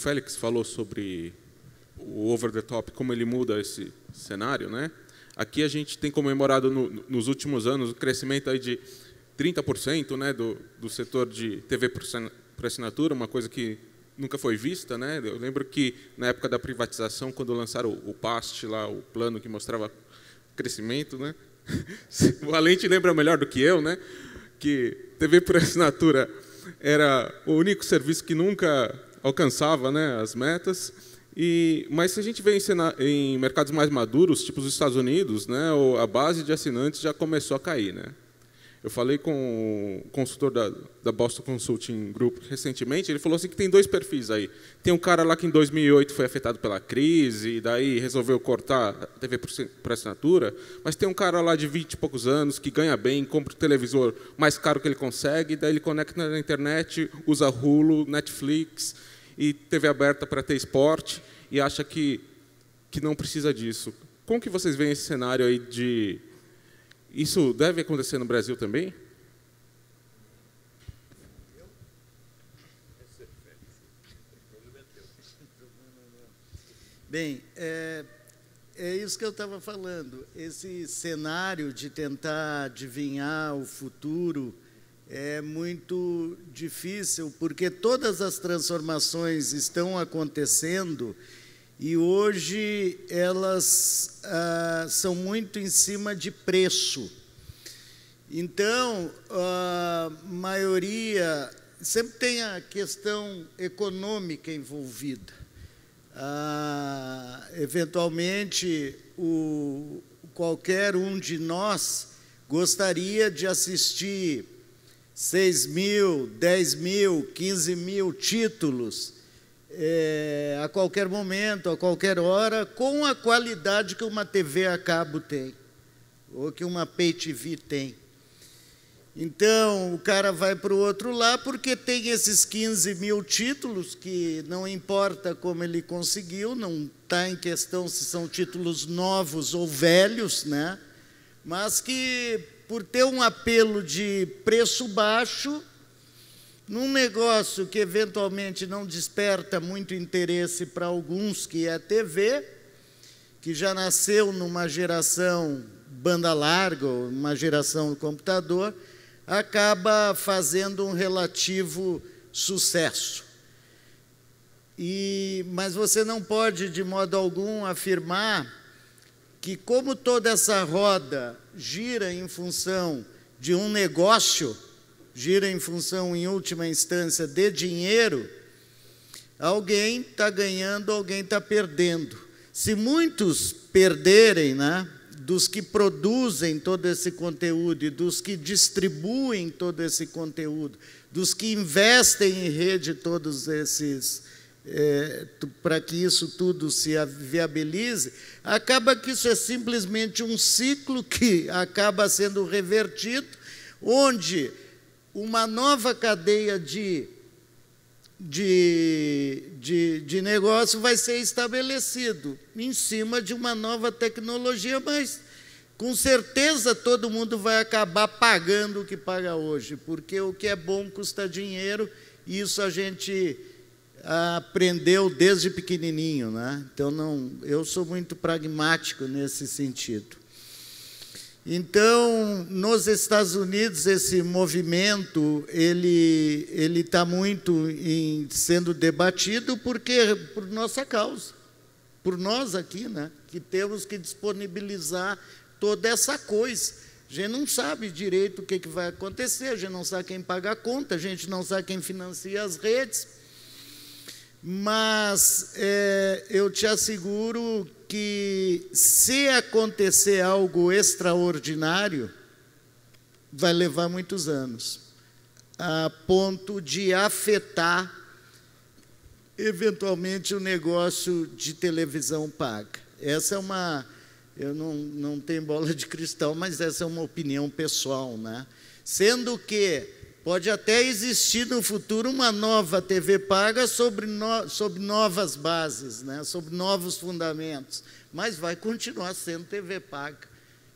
Félix falou sobre o over the top, como ele muda esse cenário, né? Aqui a gente tem comemorado nos últimos anos o crescimento aí de 30%, né, do setor de TV por assinatura, uma coisa que nunca foi vista, né? Eu lembro que na época da privatização, quando lançaram o PAST lá, o plano que mostrava crescimento, né? O Valente lembra melhor do que eu, né? Que TV por assinatura era o único serviço que nunca alcançava, né, as metas. Mas se a gente vê em mercados mais maduros, tipo os Estados Unidos, né, a base de assinantes já começou a cair, né? Eu falei com o consultor da Boston Consulting Group recentemente, ele falou assim que tem dois perfis aí. Tem um cara lá que em 2008 foi afetado pela crise, e daí resolveu cortar a TV por assinatura, mas tem um cara lá de 20 e poucos anos que ganha bem, compra o televisor mais caro que ele consegue, daí ele conecta na internet, usa Hulu, Netflix e TV aberta para ter esporte, e acha que não precisa disso. Como que vocês veem esse cenário aí de... Isso deve acontecer no Brasil também? Bem, é isso que eu estava falando. Esse cenário de tentar adivinhar o futuro é muito difícil, porque todas as transformações estão acontecendo e hoje elas são muito em cima de preço. Então, a maioria sempre tem a questão econômica envolvida. Eventualmente, qualquer um de nós gostaria de assistir 6.000, 10.000, 15.000 títulos a qualquer momento, a qualquer hora, com a qualidade que uma TV a cabo tem, ou que uma Pay TV tem. Então, o cara vai para o outro lá porque tem esses 15.000 títulos, que não importa como ele conseguiu, não está em questão se são títulos novos ou velhos, né? Mas que, por ter um apelo de preço baixo, num negócio que eventualmente não desperta muito interesse para alguns, que é a TV, que já nasceu numa geração banda larga, ou uma geração do computador, acaba fazendo um relativo sucesso. Mas você não pode, de modo algum, afirmar que, como toda essa roda gira em função de um negócio, gira em função, em última instância, de dinheiro, alguém está ganhando, alguém está perdendo. Se muitos perderem, né, dos que produzem todo esse conteúdo e dos que distribuem todo esse conteúdo, dos que investem em rede todos esses, para que isso tudo se viabilize, acaba que isso é simplesmente um ciclo que acaba sendo revertido, onde uma nova cadeia de negócio vai ser estabelecido em cima de uma nova tecnologia, mas com certeza todo mundo vai acabar pagando o que paga hoje, porque o que é bom custa dinheiro, e isso a gente aprendeu desde pequenininho, né? Então, eu sou muito pragmático nesse sentido. Então, nos Estados Unidos, esse movimento ele está muito sendo debatido por nossa causa, por nós aqui, né, que temos que disponibilizar toda essa coisa. A gente não sabe direito o que vai acontecer, a gente não sabe quem paga a conta, a gente não sabe quem financia as redes, mas eu te asseguro que, se acontecer algo extraordinário, vai levar muitos anos, a ponto de afetar, eventualmente, o negócio de televisão paga. Essa é eu não tenho bola de cristal, mas essa é uma opinião pessoal, né? Sendo que pode até existir no futuro uma nova TV paga sobre novas bases, né? Sobre novos fundamentos, mas vai continuar sendo TV paga.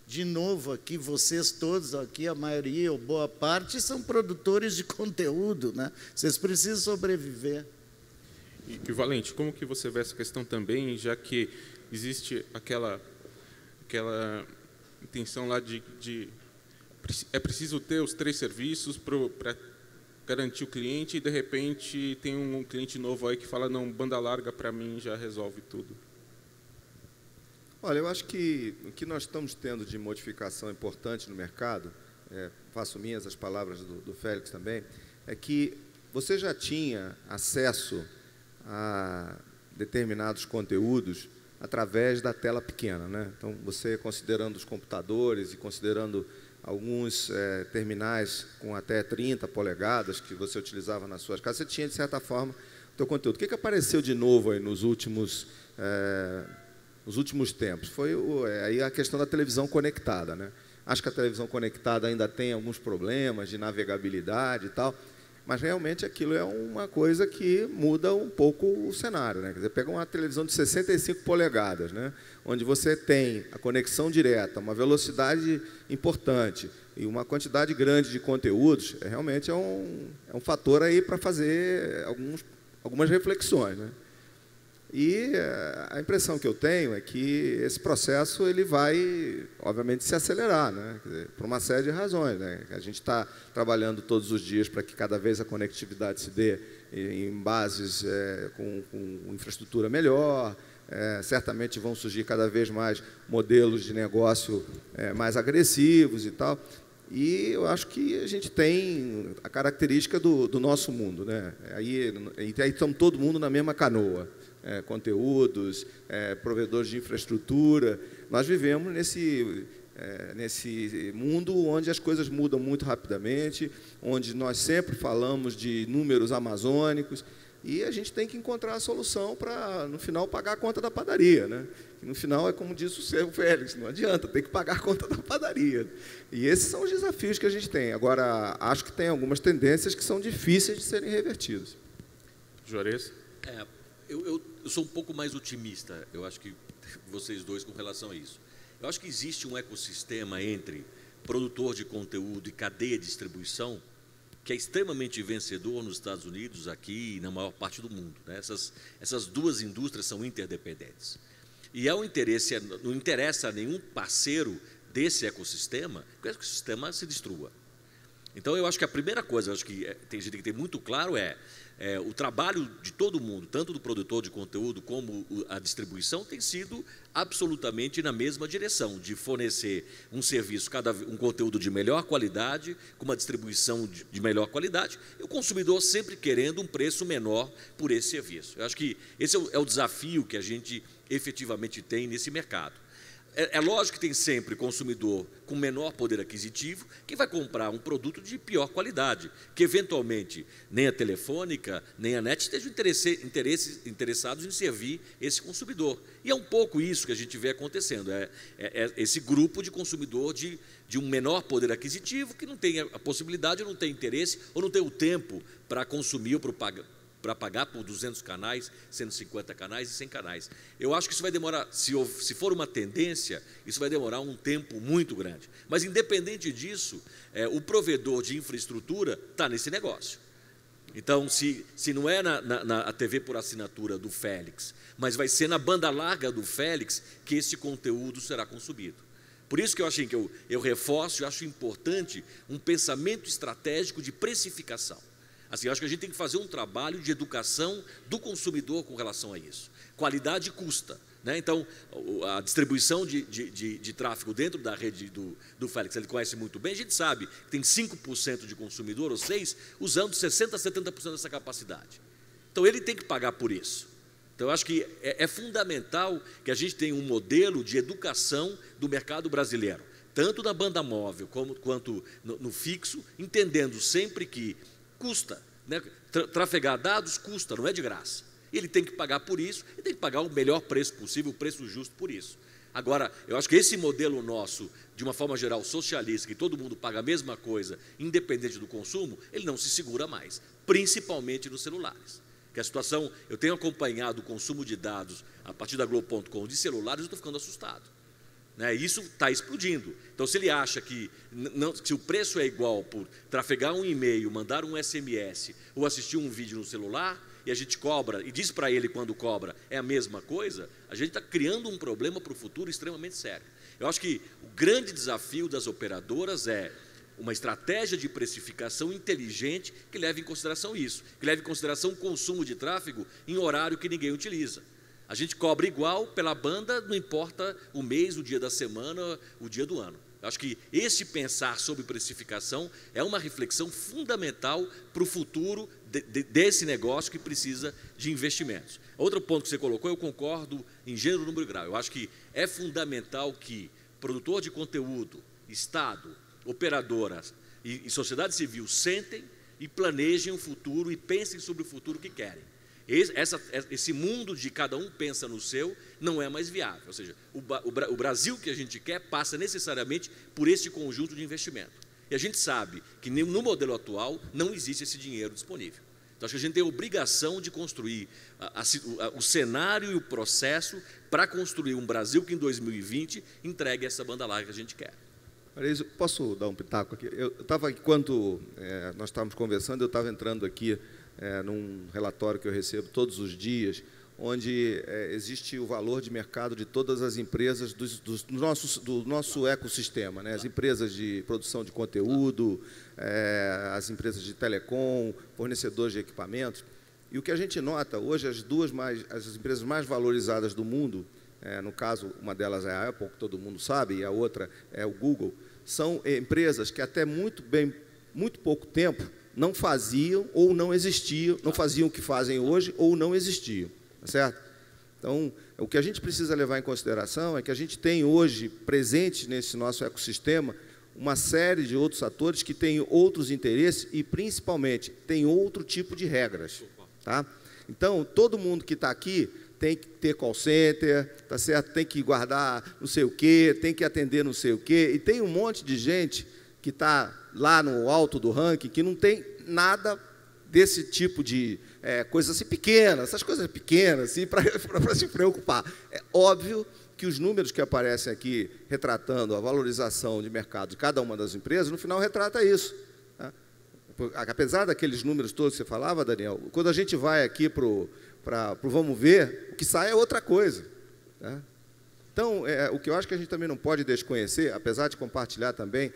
De novo, aqui, vocês todos, aqui, a maioria ou boa parte, são produtores de conteúdo, né? Vocês precisam sobreviver. E Valente, como que você vê essa questão também, já que existe aquela intenção lá é preciso ter os 3 serviços para garantir o cliente, e de repente tem um cliente novo aí que fala, não, banda larga para mim já resolve tudo. Olha, eu acho que o que nós estamos tendo de modificação importante no mercado, faço minhas as palavras do Félix também, é que você já tinha acesso a determinados conteúdos através da tela pequena, né? Então, você, considerando os computadores e considerando alguns terminais com até 30 polegadas que você utilizava nas suas casas, você tinha, de certa forma, o teu conteúdo. O que apareceu de novo aí nos últimos tempos? Foi aí a questão da televisão conectada, né? Acho que a televisão conectada ainda tem alguns problemas de navegabilidade e tal, mas realmente aquilo é uma coisa que muda um pouco o cenário, né? Quer dizer, pega uma televisão de 65 polegadas, né? Onde você tem a conexão direta, uma velocidade importante e uma quantidade grande de conteúdos, realmente é um fator aí para fazer algumas reflexões, né? E a impressão que eu tenho é que esse processo ele vai, obviamente, se acelerar, né? Quer dizer, por uma série de razões, né? A gente está trabalhando todos os dias para que cada vez a conectividade se dê em bases com infraestrutura melhor. Certamente vão surgir cada vez mais modelos de negócio mais agressivos e tal. E eu acho que a gente tem a característica do nosso mundo, né? Aí estamos todo mundo na mesma canoa. Conteúdos, provedores de infraestrutura. Nós vivemos nesse mundo onde as coisas mudam muito rapidamente, onde nós sempre falamos de números amazônicos, e a gente tem que encontrar a solução para, no final, pagar a conta da padaria, né? E, no final, é como disse o Sérgio Félix, não adianta, tem que pagar a conta da padaria. E esses são os desafios que a gente tem. Agora, acho que tem algumas tendências que são difíceis de serem revertidas. Juarez? Eu sou um pouco mais otimista, eu acho que vocês dois, com relação a isso. Eu acho que existe um ecossistema entre produtor de conteúdo e cadeia de distribuição que é extremamente vencedor nos Estados Unidos, aqui e na maior parte do mundo, né? Essas duas indústrias são interdependentes. E não interessa a nenhum parceiro desse ecossistema que o ecossistema se destrua. Então, eu acho que a primeira coisa, a gente tem que ter muito claro o trabalho de todo mundo, tanto do produtor de conteúdo como a distribuição, tem sido absolutamente na mesma direção, de fornecer um serviço, um conteúdo de melhor qualidade, com uma distribuição de melhor qualidade, e o consumidor sempre querendo um preço menor por esse serviço. Eu acho que esse é o desafio que a gente efetivamente tem nesse mercado. É lógico que tem sempre consumidor com menor poder aquisitivo que vai comprar um produto de pior qualidade, que eventualmente nem a Telefônica, nem a NET estejam interessados em servir esse consumidor. E é um pouco isso que a gente vê acontecendo, esse grupo de consumidor de um menor poder aquisitivo que não tem a possibilidade, não tem interesse ou não tem o tempo para consumir ou para pagar por 200 canais, 150 canais e 100 canais. Eu acho que isso vai demorar, se for uma tendência, isso vai demorar um tempo muito grande. Mas, independente disso, o provedor de infraestrutura está nesse negócio. Então, se não é na TV por assinatura do Félix, mas vai ser na banda larga do Félix que esse conteúdo será consumido. Por isso que eu acho que eu reforço, eu acho importante um pensamento estratégico de precificação. Assim, eu acho que a gente tem que fazer um trabalho de educação do consumidor com relação a isso. Qualidade custa, né? Então, a distribuição de tráfego dentro da rede do Félix, ele conhece muito bem, a gente sabe que tem 5% de consumidor, ou 6%, usando 60% a 70% dessa capacidade. Então, ele tem que pagar por isso. Então, eu acho que é fundamental que a gente tenha um modelo de educação do mercado brasileiro, tanto na banda móvel quanto no fixo, entendendo sempre que custa, né? Trafegar dados custa, não é de graça. Ele tem que pagar por isso e tem que pagar o melhor preço possível, o preço justo por isso. Agora, eu acho que esse modelo nosso, de uma forma geral socialista, que todo mundo paga a mesma coisa, independente do consumo, ele não se segura mais, principalmente nos celulares. Que a situação, eu tenho acompanhado o consumo de dados a partir da Globo.com de celulares, eu estou ficando assustado. Isso está explodindo. Então, se ele acha que o preço é igual por trafegar um e-mail, mandar um SMS ou assistir um vídeo no celular, e a gente cobra, e diz para ele quando cobra é a mesma coisa, a gente está criando um problema para o futuro extremamente sério. Eu acho que o grande desafio das operadoras é uma estratégia de precificação inteligente que leve em consideração isso, que leve em consideração o consumo de tráfego em horário que ninguém utiliza. A gente cobra igual pela banda, não importa o mês, o dia da semana, o dia do ano. Eu acho que esse pensar sobre precificação é uma reflexão fundamental para o futuro desse negócio que precisa de investimentos. Outro ponto que você colocou, eu concordo em gênero, número e grau. Eu acho que é fundamental que produtor de conteúdo, Estado, operadoras e sociedade civil sentem e planejem o futuro e pensem sobre o futuro que querem. Esse mundo de cada um pensa no seu não é mais viável. Ou seja, o Brasil que a gente quer passa necessariamente por esse conjunto de investimento. E a gente sabe que no modelo atual não existe esse dinheiro disponível. Então, acho que a gente tem a obrigação de construir o cenário e o processo para construir um Brasil que em 2020 entregue essa banda larga que a gente quer. Posso dar um pitaco aqui? Eu estava, enquanto nós estávamos conversando, eu estava entrando aqui num relatório que eu recebo todos os dias, onde existe o valor de mercado de todas as empresas do nosso ecossistema, né? As empresas de produção de conteúdo, as empresas de telecom, fornecedores de equipamentos. E o que a gente nota hoje, as empresas mais valorizadas do mundo, no caso, uma delas é a Apple, que todo mundo sabe, e a outra é o Google, são empresas que até muito pouco tempo não faziam ou não existiam, não faziam o que fazem hoje ou não existiam, tá certo? Então, o que a gente precisa levar em consideração é que a gente tem hoje presente nesse nosso ecossistema uma série de outros atores que têm outros interesses e, principalmente, tem outro tipo de regras, tá? Então, todo mundo que está aqui tem que ter call center, tá certo? Tem que guardar não sei o quê, tem que atender não sei o quê, e tem um monte de gente que está lá no alto do ranking, que não tem nada desse tipo de coisas assim pequenas, essas coisas pequenas, assim, para se preocupar. É óbvio que os números que aparecem aqui, retratando a valorização de mercado de cada uma das empresas, no final retrata isso. Tá? Apesar daqueles números todos que você falava, Daniel, quando a gente vai aqui para o vamos ver, o que sai é outra coisa. Tá? Então, o que eu acho que a gente também não pode desconhecer, apesar de compartilhar também,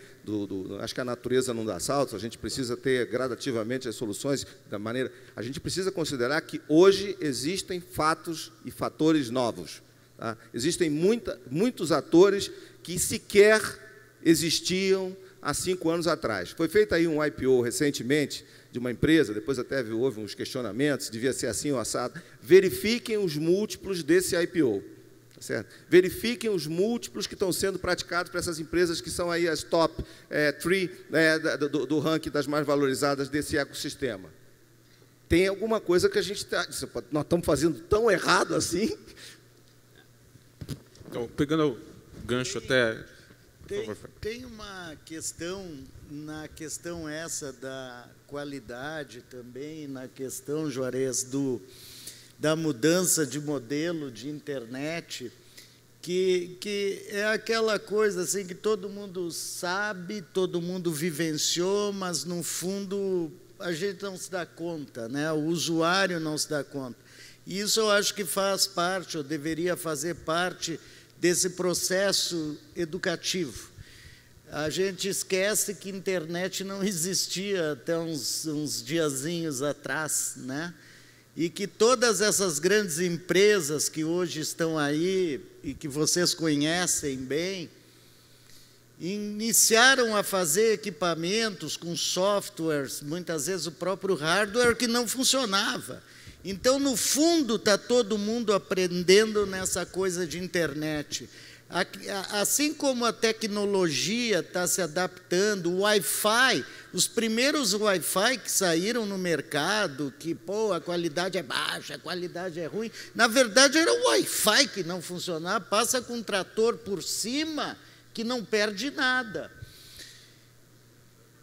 acho que a natureza não dá saltos, a gente precisa ter gradativamente as soluções da maneira... A gente precisa considerar que hoje existem fatos e fatores novos. Tá? Existem muitos atores que sequer existiam há 5 anos atrás. Foi feito aí um IPO recentemente de uma empresa, depois até houve uns questionamentos, devia ser assim ou assado. Verifiquem os múltiplos desse IPO. Certo? Verifiquem os múltiplos que estão sendo praticados para essas empresas que são aí as top 3 do ranking das mais valorizadas desse ecossistema. Tem alguma coisa que a gente nós estamos fazendo tão errado assim? Então, pegando o gancho até... Tem uma questão, na questão essa da qualidade também, na questão, Juarez, da mudança de modelo de internet, que é aquela coisa assim que todo mundo sabe, todo mundo vivenciou, mas, no fundo, a gente não se dá conta, né? O usuário não se dá conta. E isso eu acho que faz parte, ou deveria fazer parte, desse processo educativo. A gente esquece que internet não existia até uns diazinhos atrás, né? E que todas essas grandes empresas que hoje estão aí e que vocês conhecem bem, iniciaram a fazer equipamentos com softwares, muitas vezes o próprio hardware que não funcionava. Então, no fundo, está todo mundo aprendendo nessa coisa de internet. Assim como a tecnologia está se adaptando, o Wi-Fi, os primeiros Wi-Fi que saíram no mercado, que a qualidade é baixa, a qualidade é ruim, na verdade era o Wi-Fi que não funcionava, passa com um trator por cima que não perde nada.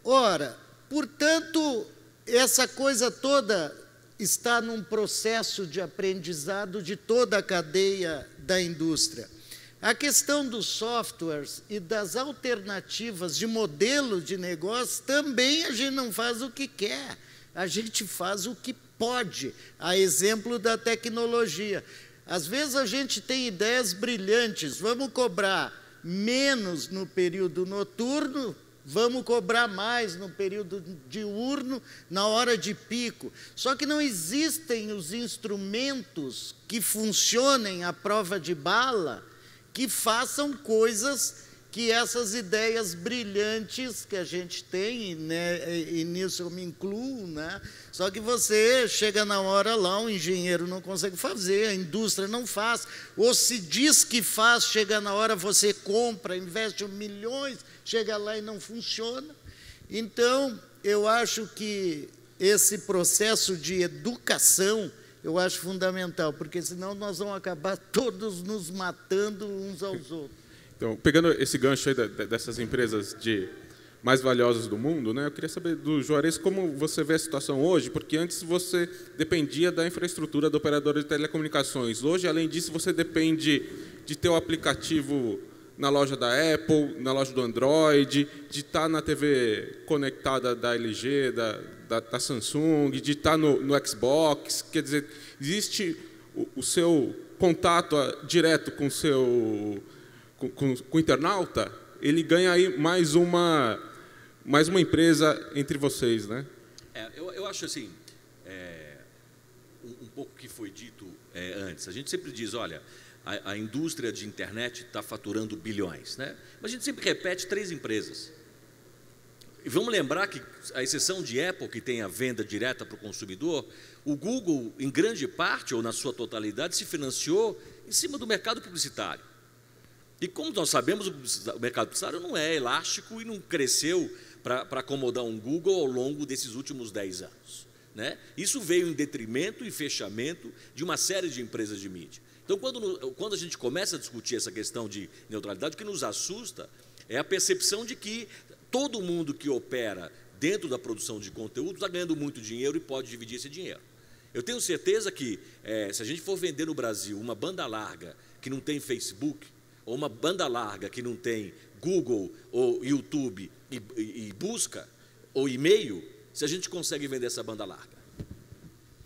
Ora, portanto, essa coisa toda está num processo de aprendizado de toda a cadeia da indústria. A questão dos softwares e das alternativas de modelo de negócio, também a gente não faz o que quer, a gente faz o que Pode, a exemplo da tecnologia. Às vezes a gente tem ideias brilhantes, vamos cobrar menos no período noturno, vamos cobrar mais no período diurno, na hora de pico. Só que não existem os instrumentos que funcionem à prova de bala, que façam coisas que essas ideias brilhantes que a gente tem, né, e nisso eu me incluo, né? Só que você chega na hora lá, o engenheiro não consegue fazer, a indústria não faz, ou se diz que faz, chega na hora, você compra, investe milhões, chega lá e não funciona. Então, eu acho que esse processo de educação, eu acho fundamental, porque senão nós vamos acabar todos nos matando uns aos outros. Então, pegando esse gancho aí dessas empresas mais valiosas do mundo, né, eu queria saber do Juarez como você vê a situação hoje, porque antes você dependia da infraestrutura do operador de telecomunicações. Hoje, além disso, você depende de ter o aplicativo na loja da Apple, na loja do Android, de estar na TV conectada da LG, da Samsung, de estar no Xbox. Quer dizer, existe o seu contato direto com o seu... Com o internauta, ele ganha aí mais uma empresa entre vocês, né? Eu acho assim, um pouco que foi dito antes. A gente sempre diz, olha, a indústria de internet está faturando bilhões, né? Mas a gente sempre repete 3 empresas. E vamos lembrar que, à exceção de Apple, que tem a venda direta para o consumidor, o Google, em grande parte, ou na sua totalidade, se financiou em cima do mercado publicitário. E como nós sabemos, o mercado publicitário não é elástico e não cresceu para acomodar um Google ao longo desses últimos 10 anos, né? Isso veio em detrimento e fechamento de uma série de empresas de mídia. Então, quando a gente começa a discutir essa questão de neutralidade, o que nos assusta é a percepção de que todo mundo que opera dentro da produção de conteúdo está ganhando muito dinheiro e pode dividir esse dinheiro. Eu tenho certeza que, se a gente for vender no Brasil uma banda larga que não tem Facebook, ou uma banda larga que não tem Google ou YouTube e busca, ou e-mail, se a gente consegue vender essa banda larga.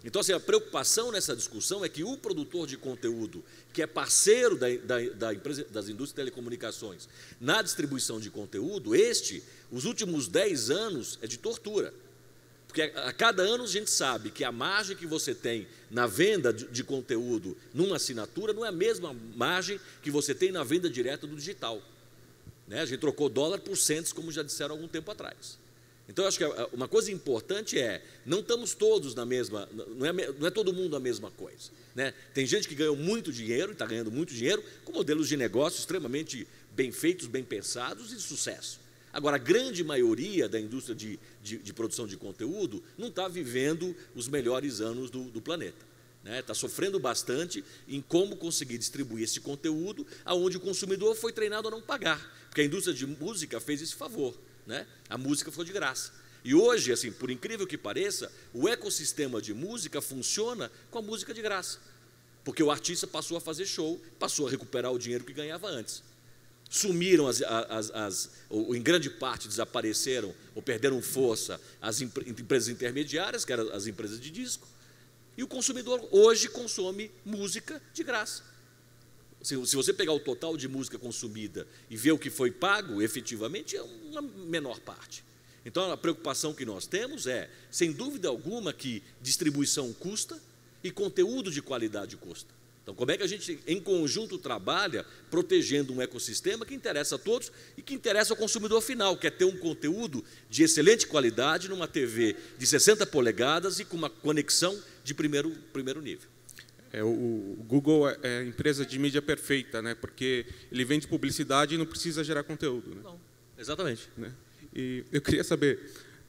Então, assim, a preocupação nessa discussão é que o produtor de conteúdo, que é parceiro da empresa, das indústrias de telecomunicações, na distribuição de conteúdo, os últimos 10 anos é de tortura. Porque a cada ano a gente sabe que a margem que você tem na venda de conteúdo numa assinatura não é a mesma margem que você tem na venda direta do digital, né? A gente trocou dólar por centos, como já disseram há algum tempo atrás. Então, eu acho que uma coisa importante não estamos todos na mesma, não é todo mundo a mesma coisa, né? Tem gente que ganhou muito dinheiro, e está ganhando muito dinheiro, com modelos de negócio extremamente bem feitos, bem pensados e de sucesso. Agora, a grande maioria da indústria de produção de conteúdo não está vivendo os melhores anos do planeta, né? Está sofrendo bastante em como conseguir distribuir esse conteúdo aonde o consumidor foi treinado a não pagar, porque a indústria de música fez esse favor, né? A música foi de graça. E hoje, assim, por incrível que pareça, o ecossistema de música funciona com a música de graça, porque o artista passou a fazer show, passou a recuperar o dinheiro que ganhava antes. Sumiram, ou em grande parte desapareceram ou perderam força as empresas intermediárias, que eram as empresas de disco, e o consumidor hoje consome música de graça. Se você pegar o total de música consumida e ver o que foi pago, efetivamente é uma menor parte. Então, a preocupação que nós temos sem dúvida alguma, que distribuição custa e conteúdo de qualidade custa. Então, como é que a gente, em conjunto, trabalha protegendo um ecossistema que interessa a todos e que interessa ao consumidor final, que é ter um conteúdo de excelente qualidade numa TV de 60 polegadas e com uma conexão de primeiro nível. O Google é a empresa de mídia perfeita, né? Porque ele vende publicidade e não precisa gerar conteúdo, né? Não, exatamente. Né? E eu queria saber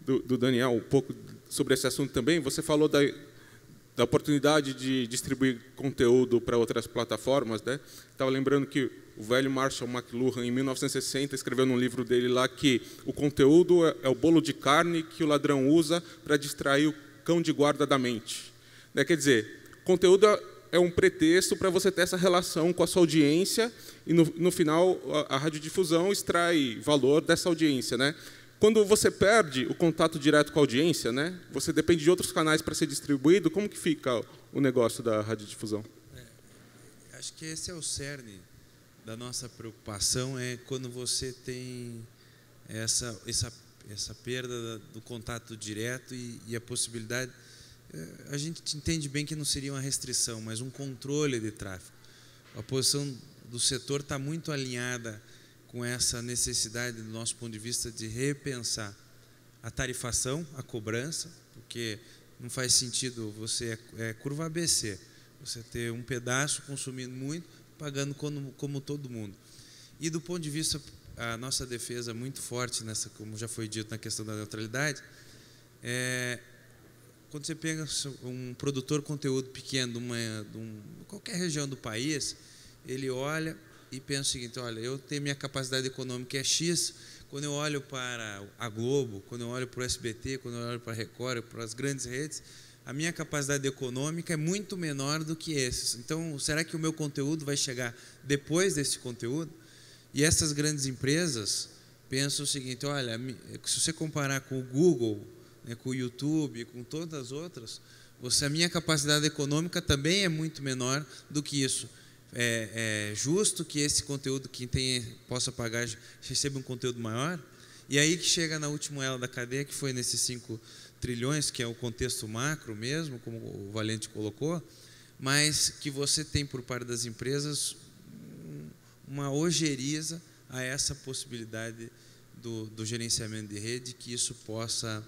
do Daniel um pouco sobre esse assunto também. Você falou da oportunidade de distribuir conteúdo para outras plataformas, né? Estava lembrando que o velho Marshall McLuhan, em 1960, escreveu num livro dele lá que o conteúdo é o bolo de carne que o ladrão usa para distrair o cão de guarda da mente, né? Quer dizer, conteúdo é um pretexto para você ter essa relação com a sua audiência e, no final, a radiodifusão extrai valor dessa audiência, né? quando você perde o contato direto com a audiência, né, você depende de outros canais para ser distribuído, como que fica o negócio da radiodifusão? Acho que esse é o cerne da nossa preocupação, é quando você tem essa perda do contato direto e a possibilidade. A gente entende bem que não seria uma restrição, mas um controle de tráfego. A posição do setor está muito alinhada com essa necessidade, do nosso ponto de vista, de repensar a tarifação, a cobrança, porque não faz sentido você, curva ABC, você ter um pedaço consumindo muito, pagando como todo mundo. E do ponto de vista, a nossa defesa muito forte, nessa, como já foi dito na questão da neutralidade, quando você pega um produtor de conteúdo pequeno de qualquer região do país, ele olha e pensa o seguinte: olha, eu tenho minha capacidade econômica é X, quando eu olho para a Globo, quando eu olho para o SBT, quando eu olho para a Record, para as grandes redes, a minha capacidade econômica é muito menor do que esses. Então, será que o meu conteúdo vai chegar depois desse conteúdo? E essas grandes empresas pensam o seguinte: olha, se você comparar com o Google, né, com o YouTube, com todas as outras, a minha capacidade econômica também é muito menor do que isso. É justo que esse conteúdo, quem possa pagar, receba um conteúdo maior? E aí que chega na última ela da cadeia, que foi nesses 5 trilhões, que é o contexto macro mesmo, como o Valente colocou, mas que você tem por parte das empresas uma ojeriza a essa possibilidade do gerenciamento de rede, que isso possa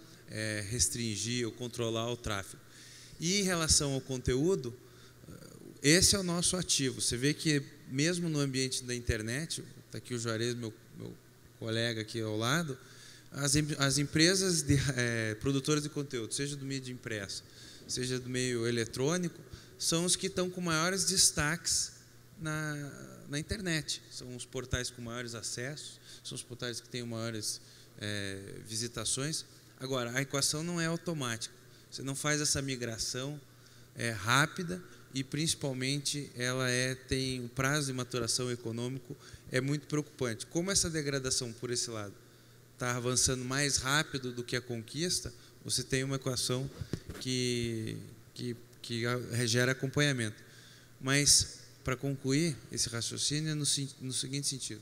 restringir ou controlar o tráfego. E em relação ao conteúdo, esse é o nosso ativo. Você vê que mesmo no ambiente da internet, está aqui o Juarez, meu colega aqui ao lado, as empresas produtoras de conteúdo, seja do mídia impressa, seja do meio eletrônico, são os que estão com maiores destaques na internet. São os portais com maiores acessos, são os portais que têm maiores visitações. Agora, a equação não é automática. Você não faz essa migração rápida e, principalmente, ela tem um prazo de maturação econômico muito preocupante. Como essa degradação, por esse lado, está avançando mais rápido do que a conquista, você tem uma equação que gera acompanhamento. Mas, para concluir esse raciocínio, é no seguinte sentido: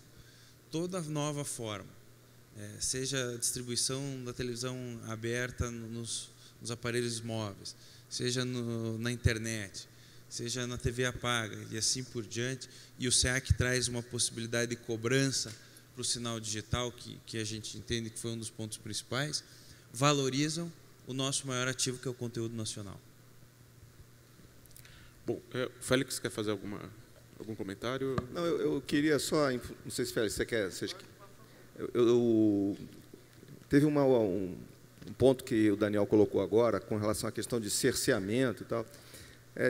toda nova forma, seja a distribuição da televisão aberta nos aparelhos móveis, seja na internet, seja na TV a paga e assim por diante, e o SEAC traz uma possibilidade de cobrança para o sinal digital, que a gente entende que foi um dos pontos principais, valorizam o nosso maior ativo, que é o conteúdo nacional. Bom, o Félix quer fazer algum comentário? Não, eu queria só, não sei se Félix, você quer... Teve um ponto que o Daniel colocou agora, com relação à questão de cerceamento e tal.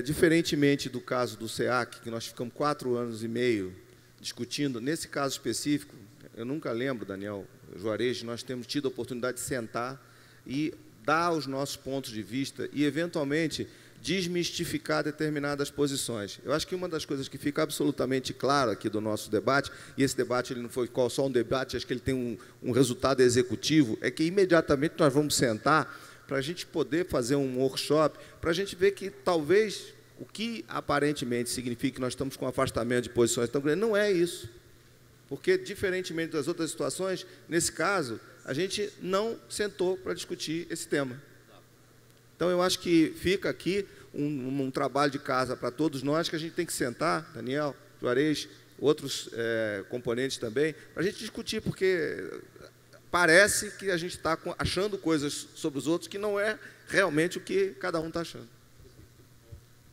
Diferentemente do caso do SEAC, que nós ficamos 4 anos e meio discutindo, nesse caso específico, eu nunca lembro, Daniel, Juarez, nós temos tido a oportunidade de sentar e dar os nossos pontos de vista e, eventualmente, desmistificar determinadas posições. Eu acho que uma das coisas que fica absolutamente clara aqui do nosso debate, e esse debate ele não foi só um debate, acho que ele tem um resultado executivo, é que imediatamente nós vamos sentar para a gente poder fazer um workshop, para a gente ver que talvez o que aparentemente significa que nós estamos com um afastamento de posições tão grande, não é isso. Porque, diferentemente das outras situações, nesse caso, a gente não sentou para discutir esse tema. Então, eu acho que fica aqui um trabalho de casa para todos nós, que a gente tem que sentar, Daniel, Juarez, outros componentes também, para a gente discutir, porque parece que a gente está achando coisas sobre os outros que não é realmente o que cada um está achando.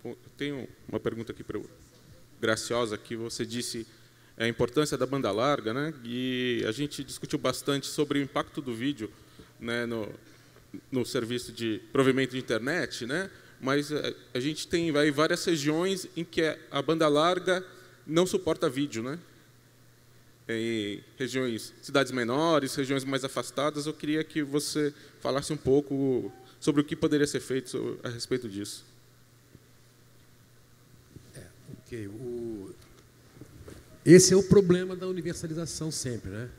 Bom, eu tenho uma pergunta aqui para o Graciosa, que você disse a importância da banda larga, né? E a gente discutiu bastante sobre o impacto do vídeo, né, no serviço de provimento de internet, né? Mas a gente tem várias regiões em que a banda larga não suporta vídeo, né? Em regiões, cidades menores, regiões mais afastadas. Eu queria que você falasse um pouco sobre o que poderia ser feito a respeito disso. Esse é o problema da universalização sempre, né?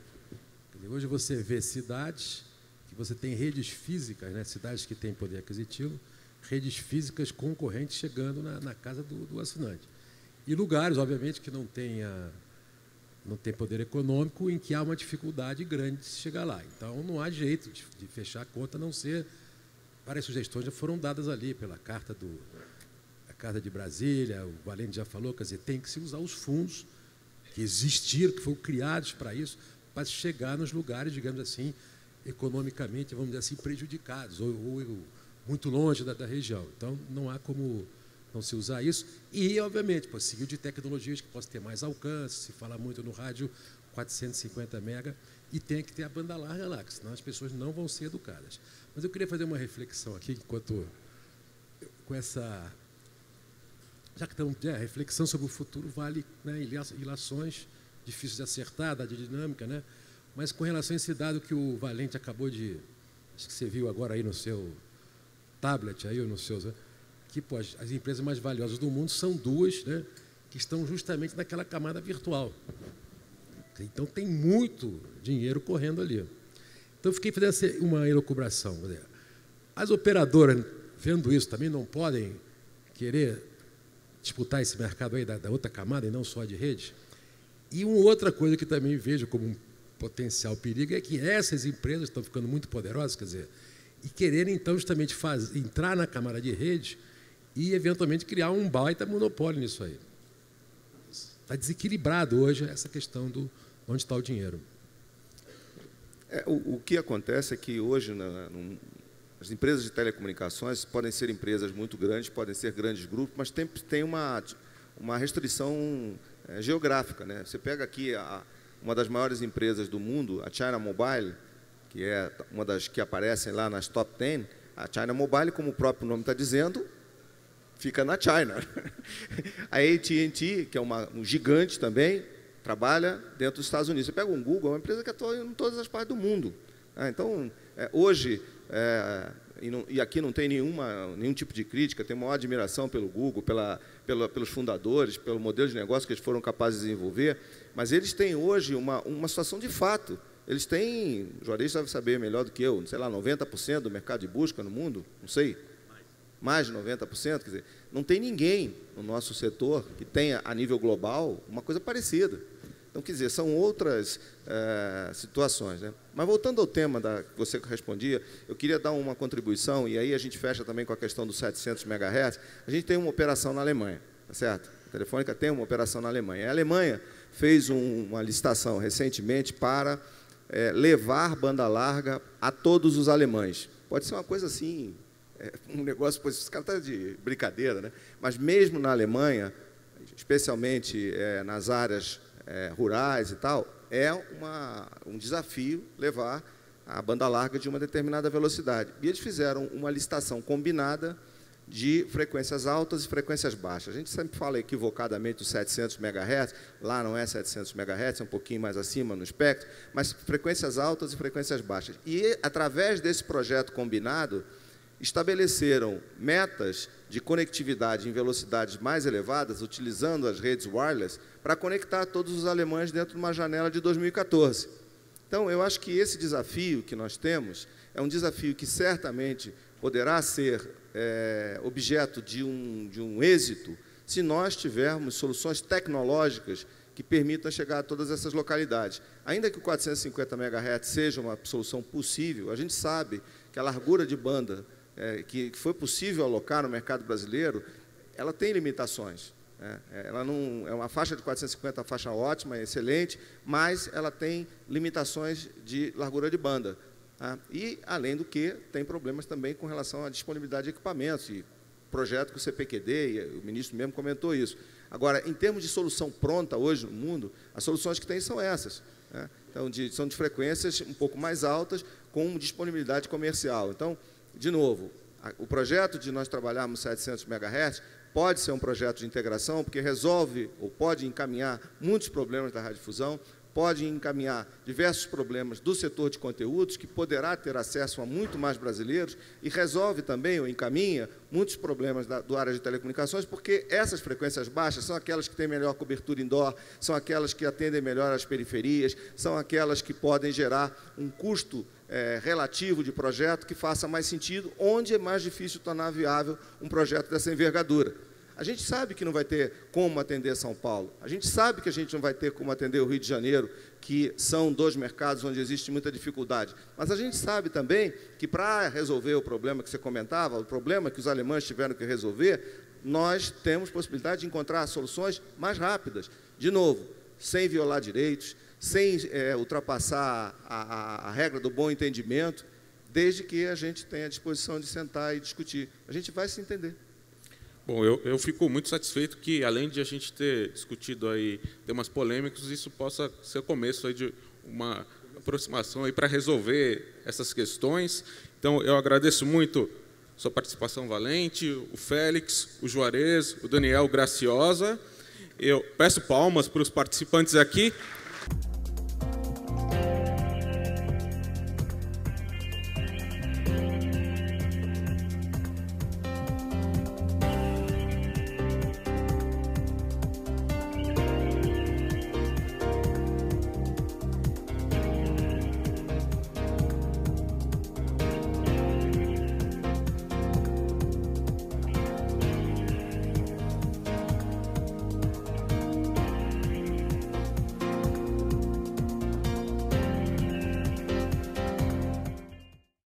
E hoje você vê cidades que você tem redes físicas, né? Cidades que têm poder aquisitivo, redes físicas concorrentes chegando na casa do assinante. E lugares, obviamente, que não tem poder econômico, em que há uma dificuldade grande de se chegar lá. Então, não há jeito de fechar a conta, a não ser... Várias sugestões já foram dadas ali pela Carta de Brasília, o Valente já falou, quer dizer, tem que se usar os fundos que existiram, que foram criados para isso, para chegar nos lugares, digamos assim, economicamente, vamos dizer assim, prejudicados, ou muito longe da região. Então, não há como não se usar isso. E, obviamente, seguir de tecnologias que possam ter mais alcance, se fala muito no rádio 450 mega, e tem que ter a banda larga lá, senão as pessoas não vão ser educadas. Mas eu queria fazer uma reflexão aqui, enquanto com essa... Já que estamos... A reflexão sobre o futuro vale, né, ilações difíceis de acertar, da dinâmica, né? Mas com relação a esse dado que o Valente acabou de... Acho que você viu agora aí no seu tablet, aí, ou no seu... Que pô, as empresas mais valiosas do mundo são duas, né, que estão justamente naquela camada virtual. Então, tem muito dinheiro correndo ali. Então, eu fiquei fazendo uma elucubração. As operadoras, vendo isso, também não podem querer disputar esse mercado aí da outra camada, e não só de rede. E uma outra coisa que também vejo como um potencial perigo é que essas empresas estão ficando muito poderosas, quer dizer, e quererem, então, justamente entrar na camada de rede e, eventualmente, criar um baita monopólio nisso aí. Está desequilibrado hoje essa questão do onde está o dinheiro. O que acontece é que hoje as empresas de telecomunicações podem ser empresas muito grandes, podem ser grandes grupos, mas tem uma restrição geográfica, né? Você pega aqui uma das maiores empresas do mundo, a China Mobile, que é uma das que aparecem lá nas top 10, a China Mobile, como o próprio nome está dizendo, fica na China. A AT&T, que é um gigante também, trabalha dentro dos Estados Unidos. Você pega um Google, é uma empresa que atua em todas as partes do mundo. Então, hoje, e aqui não tem nenhum tipo de crítica, tem maior admiração pelo Google, pelos fundadores, pelo modelo de negócio que eles foram capazes de desenvolver, mas eles têm hoje uma situação de fato. Eles têm, o jornalista deve saber melhor do que eu, sei lá, 90% do mercado de busca no mundo, não sei, mais de 90%, quer dizer, não tem ninguém no nosso setor que tenha, a nível global, uma coisa parecida. Então, quer dizer, são outras situações, né? Mas, voltando ao tema que você respondia, eu queria dar uma contribuição, e aí a gente fecha também com a questão dos 700 MHz. A gente tem uma operação na Alemanha, tá certo? A Telefônica tem uma operação na Alemanha. A Alemanha fez uma licitação recentemente para levar banda larga a todos os alemães. Pode ser uma coisa assim... um negócio, pois esse cara está de brincadeira, né? Mas mesmo na Alemanha, especialmente nas áreas rurais e tal, é um desafio levar a banda larga de uma determinada velocidade. E eles fizeram uma licitação combinada de frequências altas e frequências baixas. A gente sempre fala equivocadamente dos 700 MHz, lá não é 700 MHz, é um pouquinho mais acima no espectro, mas frequências altas e frequências baixas. E, através desse projeto combinado, estabeleceram metas de conectividade em velocidades mais elevadas, utilizando as redes wireless, para conectar todos os alemães dentro de uma janela de 2014. Então, eu acho que esse desafio que nós temos é um desafio que certamente poderá ser objeto de um êxito se nós tivermos soluções tecnológicas que permitam chegar a todas essas localidades. Ainda que o 450 MHz seja uma solução possível, a gente sabe que a largura de banda que foi possível alocar no mercado brasileiro, ela tem limitações. Ela não é uma faixa de 450, uma faixa ótima, excelente, mas ela tem limitações de largura de banda. Tá? E, além do que, tem problemas também com relação à disponibilidade de equipamentos, e projeto com o CPQD, e o ministro mesmo comentou isso. Agora, em termos de solução pronta hoje no mundo, as soluções que tem são essas. Né? Então, são de frequências um pouco mais altas, com disponibilidade comercial. Então, de novo, o projeto de nós trabalharmos 700 MHz pode ser um projeto de integração, porque resolve ou pode encaminhar muitos problemas da radiodifusão, pode encaminhar diversos problemas do setor de conteúdos, que poderá ter acesso a muito mais brasileiros, e resolve também, ou encaminha, muitos problemas do área de telecomunicações, porque essas frequências baixas são aquelas que têm melhor cobertura indoor, são aquelas que atendem melhor as periferias, são aquelas que podem gerar um custo relativo de projeto que faça mais sentido, onde é mais difícil tornar viável um projeto dessa envergadura. A gente sabe que não vai ter como atender São Paulo, a gente sabe que a gente não vai ter como atender o Rio de Janeiro, que são 2 mercados onde existe muita dificuldade. Mas a gente sabe também que, para resolver o problema que você comentava, o problema que os alemães tiveram que resolver, nós temos possibilidade de encontrar soluções mais rápidas. De novo, sem violar direitos, sem ultrapassar a regra do bom entendimento, desde que a gente tenha a disposição de sentar e discutir. A gente vai se entender. Bom, eu fico muito satisfeito que, além de a gente ter discutido aí temas polêmicos, isso possa ser o começo aí de uma aproximação aí para resolver essas questões. Então, eu agradeço muito sua participação, Valente, o Félix, o Juarez, o Daniel Graciosa. Eu peço palmas para os participantes aqui.